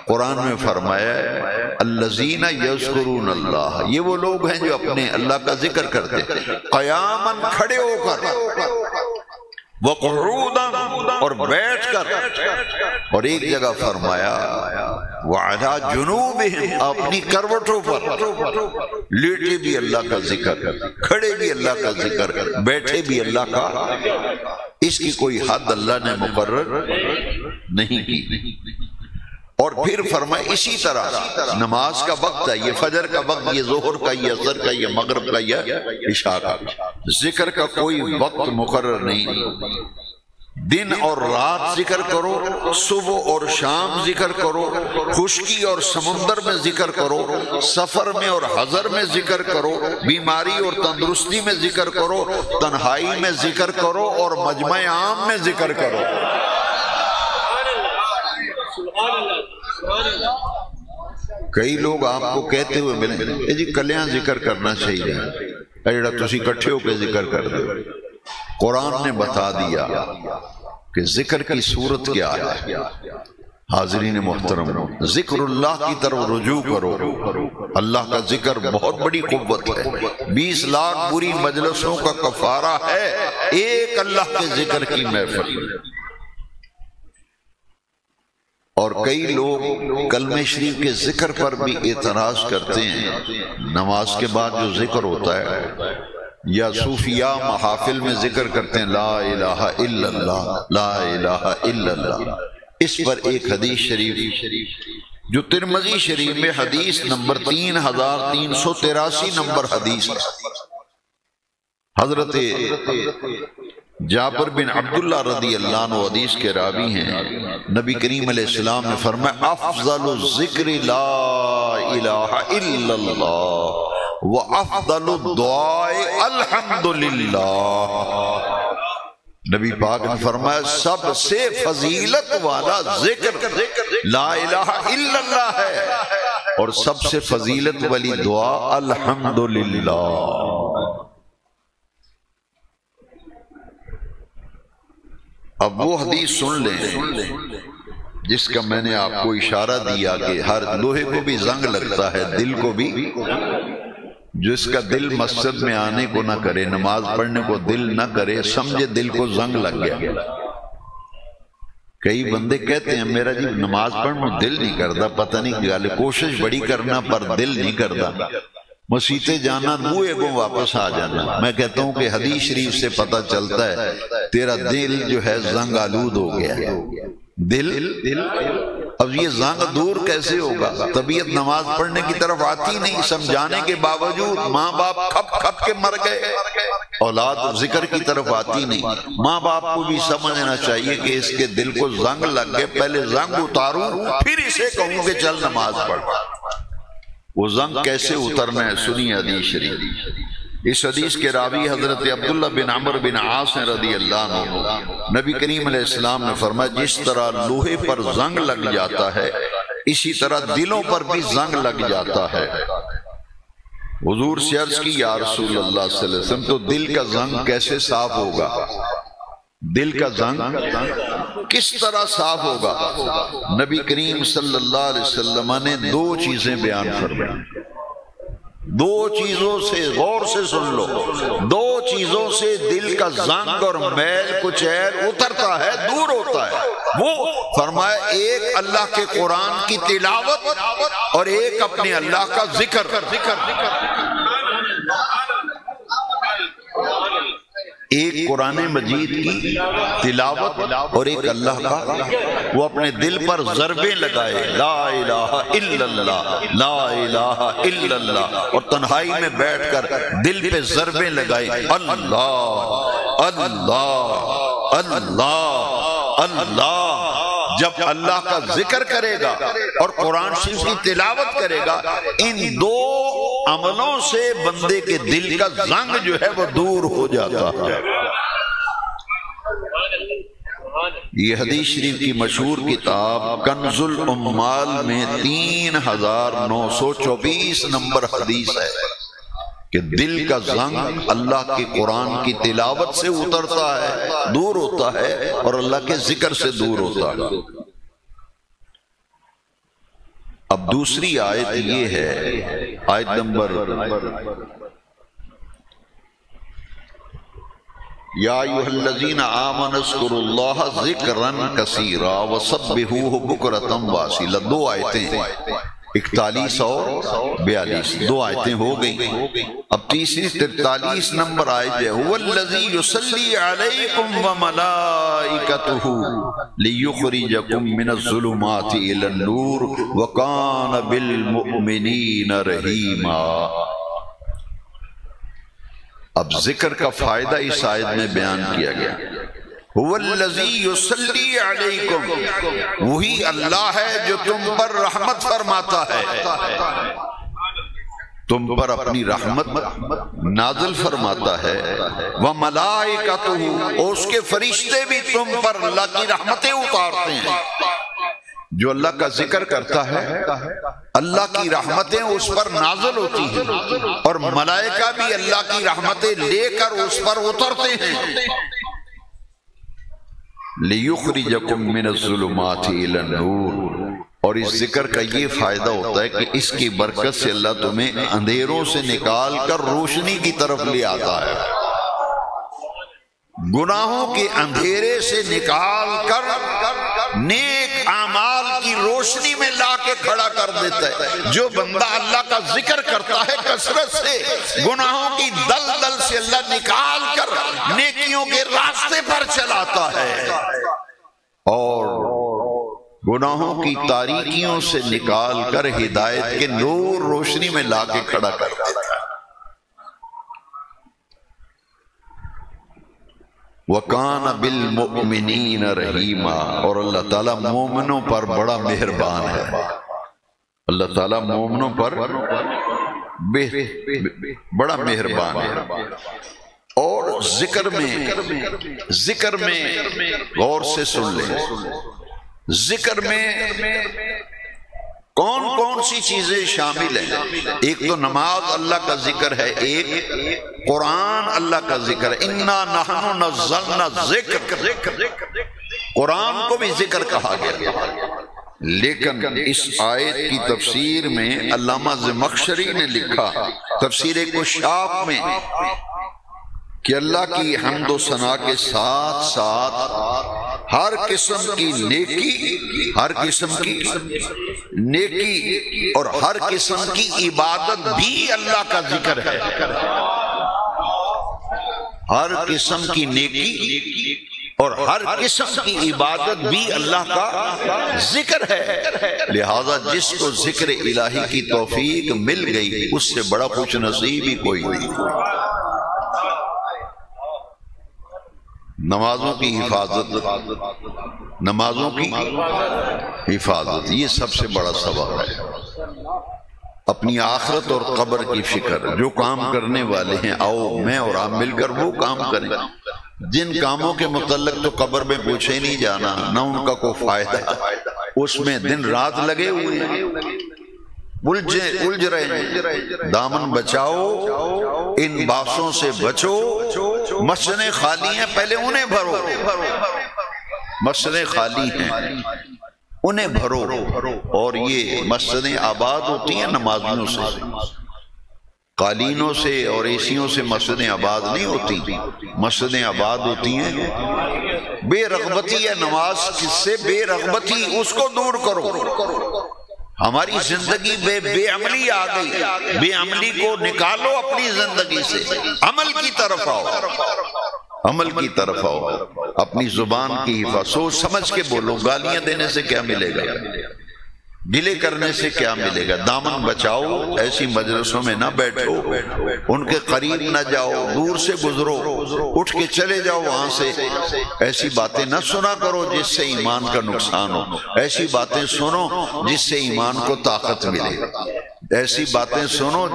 Speaker 1: قرآن میں فرمایا ہے الذین یذکرون اللہ، یہ وہ لوگ ہیں جو اپنے اللہ کا ذکر کرتے ہیں قیاماً، کھڑے ہو کر، وقعودا اور بیٹھ کر، اور ایک جگہ فرمایا وعلی جنوبہم، اپنی کروٹوں پر، لیٹے بھی اللہ کا ذکر، کھڑے بھی اللہ کا ذکر، بیٹھے بھی اللہ کا۔ اس کی کوئی حد اللہ نے مقرر نہیں کی۔ اور پھر فرمائے اسی طرح نماز کا وقت ہے، یہ فجر کا وقت، یہ ظہر کا، یہ عصر کا، یہ مغرب کا، یہ عشاء کا، ذکر کا کوئی وقت مقرر نہیں۔ دن اور رات ذکر کرو، صبح اور شام ذکر کرو، خشکی اور سمندر میں ذکر کرو، سفر میں اور حضر میں ذکر کرو، بیماری اور تندرستی میں ذکر کرو، تنہائی میں ذکر کرو، اور مجمع عام میں ذکر کرو۔ کئی لوگ آپ کو کہتے ہوئے ملیں، اے جی کلیاں ذکر کرنا چاہیے، اے جڑا تسی کٹھے ہو کے ذکر کر دو۔ قرآن نے بتا دیا کہ ذکر کی صورت کیا ہے۔ حاضرین محترم، ذکر اللہ کی طرف رجوع کرو۔ اللہ کا ذکر بہت بڑی قوت ہے، 20 لاکھ بری مجلسوں کا کفارہ ہے ایک اللہ کے ذکر کی محفل۔ اور کئی لوگ کلمہ شریف کے ذکر پر بھی اعتراض کرتے ہیں۔ نماز کے بعد جو ذکر ہوتا ہے، یا صوفیاء محافل میں ذکر کرتے ہیں لا الہ الا اللہ، لا الہ الا اللہ۔ اس پر ایک حدیث شریف جو ترمذی شریف میں حدیث نمبر 3383 نمبر حدیث، حضرت جابر بن عبداللہ رضی اللہ عنہ حدیث کے راوی ہیں، نبی کریم علیہ السلام نے فرمایا افضل الذکر لا الہ الا اللہ وَأَفْضَلُ الدُّعَاءِ الْحَمْدُلِلَّہ۔ نبی پاک نے فرمایا سب سے فضیلت والا ذکر لا الہ الا اللہ ہے، اور سب سے فضیلت والی دعا الحمدللہ۔ اب وہ حدیث سن لیں جس کا میں نے آپ کو اشارہ دیا کہ ہر لوہے کو بھی زنگ لگتا ہے، دل کو بھی۔ جس کا دل مسجد میں آنے کو نہ کرے، نماز پڑھنے کو دل نہ کرے، سمجھے دل کو زنگ لگ گیا۔ کئی بندے کہتے ہیں میرا جی نماز پڑھنے کو دل نہیں کرتا، پتہ نہیں کیا، کوشش بڑی کرنا پر دل نہیں کرتا، مسیطے جانا روئے کو واپس آ جانا۔ میں کہتا ہوں کہ حدیث شریف سے پتہ چلتا ہے تیرا دل جو ہے زنگ آلود ہو گیا ہے۔ دل اب یہ زنگ دور کیسے ہوگا؟ طبیعت نماز پڑھنے کی طرف آتی نہیں، سمجھانے کے باوجود ماں باپ کھپ کھپ کے مر گئے، اولاد ذکر کی طرف آتی نہیں۔ ماں باپ کو بھی سمجھنا چاہیے کہ اس کے دل کو زنگ لگ گئے، پہلے زنگ اتاروں پھر اسے کہوں کہ چل نماز پڑھ۔ وہ زنگ کیسے اترنا ہے؟ سنیے حدیث شریف۔ اس حدیث کے راوی حضرت عبداللہ بن عمرو بن عاص رضی اللہ عنہ، نبی کریم علیہ السلام نے فرمایا جس طرح لوہے پر زنگ لگ جاتا ہے اسی طرح دلوں پر بھی زنگ لگ جاتا ہے۔ حضور سے عرض کی یا رسول اللہ صلی اللہ علیہ وسلم تو دل کا زنگ کیسے صاف ہوگا؟ دل کا زنگ کس طرح صاف ہوگا؟ نبی کریم صلی اللہ علیہ وسلم نے دو چیزیں بیان فرمائیں۔ دو چیزوں سے غور سے سن لو، دو چیزوں سے دل کا زنگ اور میل کچیل اترتا ہے، دور ہوتا ہے۔ وہ فرمایا ایک اللہ کے قرآن کی تلاوت اور ایک اپنے اللہ کا ذکر۔ ایک قرآن مجید کی تلاوت اور ایک اللہ کا وہ اپنے دل پر ضربیں لگائے، لا الہ الا اللہ لا الہ الا اللہ، اور تنہائی میں بیٹھ کر دل پہ ضربیں لگائے، اللہ اللہ اللہ اللہ۔ جب اللہ کا ذکر کرے گا اور قرآن شریف کی تلاوت کرے گا، ان دو عملوں سے بندے کے دل کا زنگ جو ہے وہ دور ہو جاتا ہے۔ یہ حدیث شریف کی مشہور کتاب کنز الاموال میں 3924 نمبر حدیث ہے کہ دل کا زنگ اللہ کے قرآن کی تلاوت سے اترتا ہے، دور ہوتا ہے، اور اللہ کے ذکر سے دور ہوتا ہے۔ اب دوسری آیت یہ ہے، آیت نمبر یا ایھا الذین آمنوا اذکروا اللہ ذکرا کثیرا وسبحوہ بکرۃ واصیلا، دو آیتیں 41 اور 42، دو آیتیں ہو گئیں۔ اب تیسری 43 نمبر آیت ہے، هو الذی یصلی علیکم وملائکتہ لیخرجکم من الظلمات الی النور وکان بالمؤمنین رحیما۔ اب ذکر کا فائدہ اس آیت میں بیان کیا گیا، هو الذی یصلی علیکم، وہی اللہ ہے جو تم پر رحمت فرماتا ہے، تم پر اپنی رحمت نازل فرماتا ہے، وملائکتہ، اور اس کے فرشتے بھی تم پر اللہ کی رحمتیں اتارتے ہیں۔ جو اللہ کا ذکر کرتا ہے اللہ کی رحمتیں اس پر نازل ہوتی ہیں، اور ملائکہ بھی اللہ کی رحمتیں لے کر اس پر اترتے ہیں۔ لِيُخْرِجَكُم مِّنَ الظُّلُمَاتِ إِلَى النُّورِ، اور اس ذکر کا یہ فائدہ ہوتا ہے کہ اس کی برکت سے اللہ تمہیں اندھیروں سے نکال کر روشنی کی طرف لے آتا ہے، گناہوں کے اندھیرے سے نکال کر نیک اعمال کی روشنی میں لا کے کھڑا کر دیتا ہے۔ جو بندہ اللہ کا ذکر کرتا ہے کثرت سے، گناہوں کی دلدل سے اللہ نکال کر نیکیوں کے راستے پر چلاتا ہے، اور گناہوں کی تاریکیوں سے نکال کر ہدایت کے نور روشنی میں لا کے کھڑا کر دیتا ہے۔ وَكَانَ بِالْمُؤْمِنِينَ رَحِيمًا، اور اللہ تعالیٰ مومنوں پر بڑا مہربان ہے، اللہ تعالیٰ مومنوں پر بڑا مہربان ہے۔ اور ذکر میں غور سے سن لیں، ذکر میں کون کون سی چیزیں شامل ہیں؟ ایک تو نماز اللہ کا ذکر ہے، ایک قرآن اللہ کا ذکر ہے، اِنَّا نَحْنُ نَزَّلْنَا الذِّکْرَ، قرآن کو بھی ذکر کہا گیا۔ لیکن اس آیت کی تفسیر میں علامہ زمخشری نے لکھا تفسیر کشاف میں کہ اللہ کی حمد و ثنا کے ساتھ ساتھ ہر قسم کی نیکی، ہر قسم کی نیکی اور ہر قسم کی عبادت بھی اللہ کا ذکر ہے، ہر قسم کی نیکی اور ہر قسم کی عبادت بھی اللہ کا ذکر ہے۔ لہذا جس کو ذکر الہی کی توفیق مل گئی اس سے بڑا خوش نصیب ہی کوئی نہیں۔ نمازوں کی حفاظت، نمازوں کی حفاظت یہ سب سے بڑا سبب ہے۔ اپنی آخرت اور قبر کی فکر، جو کام کرنے والے ہیں آؤ میں اور آپ مل کر وہ کام کریں جن کاموں کے متعلق تو قبر میں پوچھے نہیں جانا، نہ ان کا کوئی فائدہ، اس میں دن رات لگے ہوئے ہیں، الجھ رہے ہیں۔ دامن بچاؤ، ان باسوں سے بچو، مسجدیں خالی ہیں پہلے انہیں بھرو، مسجدیں خالی ہیں انہیں بھرو، اور یہ مسجدیں آباد ہوتی ہیں نمازیوں سے، قالینوں سے اور ایسیوں سے مسجدیں آباد نہیں ہوتی، مسجدیں آباد ہوتی ہیں بے رغبتی ہے، نماز کس سے بے رغبتی، اس کو دور کرو۔ ہماری زندگی بے عملی آ گئی، بے عملی کو نکالو اپنی زندگی سے، عمل کی طرف آؤ۔ عمل کی طرف آؤ، اپنی زبان کی حفاظت، سوچ سمجھ کے بولو، گالیاں دینے سے کیا ملے گا، گلے کرنے سے کیا ملے گا، دامن بچاؤ، ایسی مجلسوں میں نہ بیٹھو، ان کے قریب نہ جاؤ، دور سے گزرو، اٹھ کے چلے جاؤ وہاں سے، ایسی باتیں نہ سنا کرو جس سے ایمان کا نقصان ہو، ایسی باتیں سنو جس سے ایمان کو طاقت ملے، ایسی باتیں سنو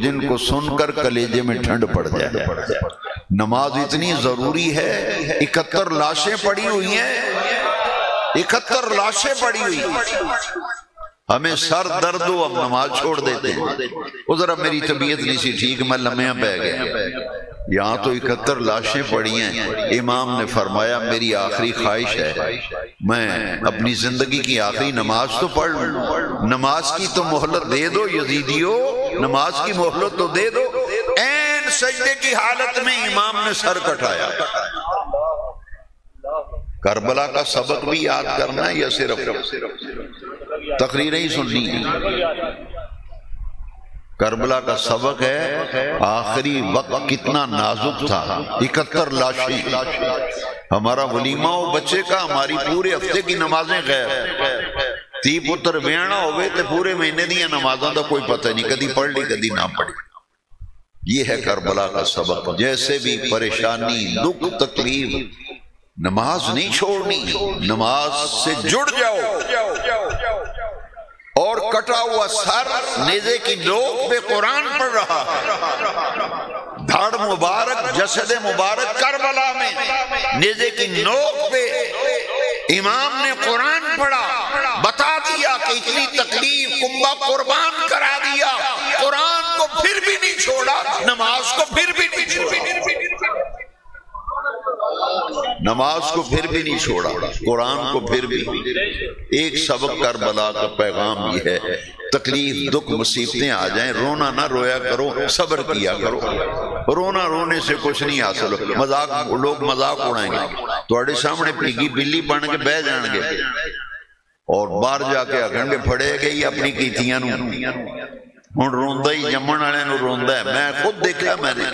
Speaker 1: جن کو سن کر کلیجے میں ٹھنڈ پڑ جائے۔ نماز اتنی ضروری ہے، 71 لاشیں پڑی ہوئی ہیں، 71 لاشیں پڑی ہوئی، ہمیں سر درد ہو ہم نماز چھوڑ دیتے ہیں، ذرا میری طبیعت نہیں سی ٹھیک میں لمحہ پہ گیا، یہاں تو 71 لاشیں پڑی ہیں۔ امام نے فرمایا میری آخری خواہش ہے میں اپنی زندگی کی آخری نماز تو پڑھ لوں، نماز کی تو مہلت دے دو یزیدیو، نماز کی مہلت تو دے دو۔ این سجدے کی حالت میں امام نے سر کٹایا۔ کربلا کا سبق بھی یاد کرنا ہے یا صرف تقریریں ہی سننی ہے؟ کربلا کا سبق ہے آخری وقت کتنا نازک تھا، 71 لاشیں، ہمارا ولیمہ ہو بچے کا، ہماری پورے ہفتے کی نمازیں غیر، تی پتر ویانا ہوئے تے پورے مہینے دیا نمازاں دا کوئی پتہ نہیں، کدی پڑھ لی کدی نہ پڑھی۔ یہ ہے کربلا کا سبق۔ جیسے بھی پریشانی، دکھ، تکلیف، نماز نہیں چھوڑنی، نماز سے جڑ جاؤ، اور کٹا ہوا سر نیزے کی نوک پہ قرآن پڑھ رہا، دھڑ مبارک، جسد مبارک کربلا میں نیزے کی نوک پہ امام نے قرآن پڑھا، بتا دیا کہ اتنی تکلیف کنبہ قربان کرا دیا، قرآن کو پھر بھی نہیں چھوڑا، نماز کو پھر بھی نہیں چھوڑا، نماز کو پھر بھی نہیں چھوڑا، قرآن کو پھر بھی۔ ایک سبق کربلا کا پیغام یہ ہے، تکلیف، دکھ، مصیبتیں آ جائیں، رونا نہ رویا کرو، صبر کیا کرو، رونا رونے سے کچھ نہیں حاصل ہو، مذاق، لوگ مذاق اڑائیں گے، تواڈے سامنے پیگی بلی بن کے بہ جان گے اور باہر جا کے آکھن گے پھڑے گئی اپنی کیتیاں نو، ہن روندا ہی جمن والے نو روندا ہے۔ میں خود دیکھا، میں نے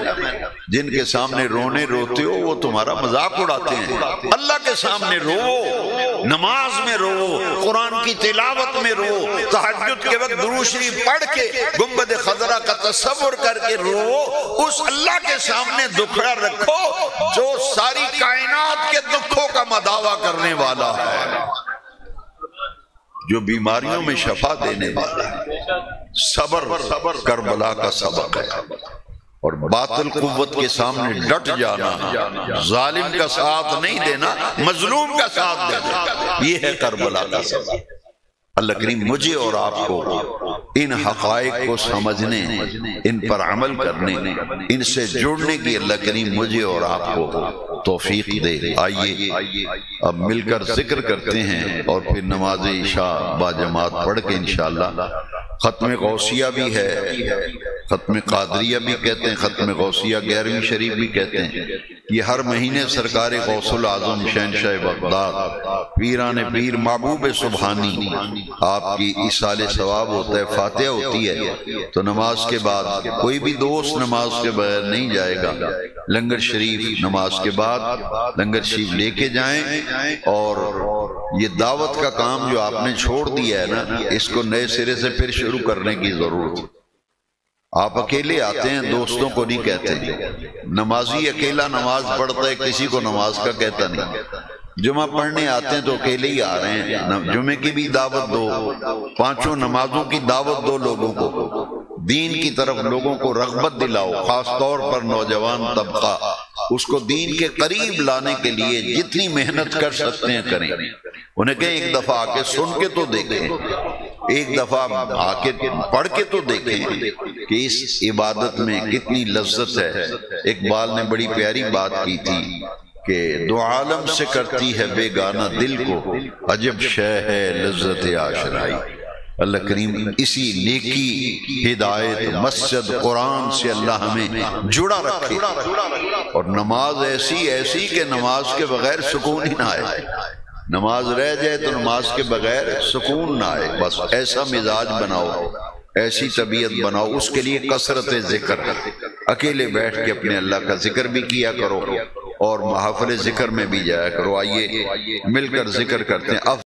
Speaker 1: جن کے سامنے رونے روتے ہو وہ تمہارا مذاق اڑاتے ہیں۔ اللہ کے سامنے رو، نماز میں رو، قرآن کی تلاوت میں رو، تہجد کے وقت درود شریف پڑھ کے گنبد خضرا کا تصور کر کے رو، اس اللہ کے سامنے دکھڑا رکھو جو ساری کائنات کے دکھوں کا مداوع کرنے والا ہے، جو بیماریوں میں شفا دینے والا ہے۔ صبر کربلا کا سبق ہے، اور باطل قوت کے سامنے ڈٹ جانا، ظالم کا ساتھ نہیں دینا، مظلوم کا ساتھ دینا، یہ ہے کربلا کا سبق۔ اللہ کریم مجھے اور آپ کو ان حقائق کو سمجھنے، ان پر عمل کرنے، ان سے جڑنے کی اللہ کریم مجھے اور آپ کو توفیق دے۔ آئیے اب مل کر ذکر کرتے ہیں اور پھر نماز عشاء با جماعت پڑھ کے انشاءاللہ ختم غوثیہ بھی ہے، ختم قادریہ بھی کہتے ہیں، ختم غوثیہ 11ویں شریف بھی کہتے ہیں۔ یہ ہر مہینے سرکار غوث العظم شہنشاہ بغداد پیران پیر محبوب سبحانی آپ کی ایصال ثواب ہوتا ہے، فاتحہ ہوتی ہے، تو نماز کے بعد کوئی بھی دوست نماز کے بغیر نہیں جائے گا، لنگر شریف نماز کے بعد لنگر شریف لے کے جائیں، اور یہ دعوت کا کام جو آپ نے چھوڑ دیا ہے نا، اس کو نئے سرے سے پھر شروع کرنے کی ضرورت ہے۔ آپ اکیلے آتے ہیں، دوستوں کو نہیں کہتے، نمازی اکیلا نماز پڑھتا ہے، کسی کو نماز کا کہتا نہیں۔ جمعہ پڑھنے آتے ہیں تو اکیلے ہی آ رہے ہیں، جمعے کی بھی دعوت دو، پانچوں نمازوں کی دعوت دو، لوگوں کو دین کی طرف لوگوں کو رغبت دلاؤ، خاص طور پر نوجوان طبقہ، اس کو دین کے قریب لانے کے لیے جتنی محنت کر سکتے ہیں کریں۔ انہیں کہیں ایک دفعہ آ کے سن کے تو دیکھیں، ایک دفعہ آ کے پڑھ کے تو دیکھیں کہ اس عبادت میں کتنی لذت ہے۔ اقبال نے بڑی پیاری بات کی تھی کہ دو عالم سے کرتی ہے بیگانہ دل کو، عجب شے ہے لذت عاشرائی۔ اللہ کریم اسی نیکی، ہدایت، مسجد، قرآن سے اللہ ہمیں جڑا رکھے، اور نماز ایسی کہ نماز کے بغیر سکون ہی نہ آئے، نماز رہ جائے تو نماز کے بغیر سکون نہ آئے۔ بس ایسا مزاج بناؤ، ایسی طبیعت بناؤ، اس کے لیے کثرت ذکر اکیلے بیٹھ کے اپنے اللہ کا ذکر بھی کیا کرو اور محافل ذکر میں بھی جایا کرو۔ آئیے مل کر ذکر کرتے ہیں۔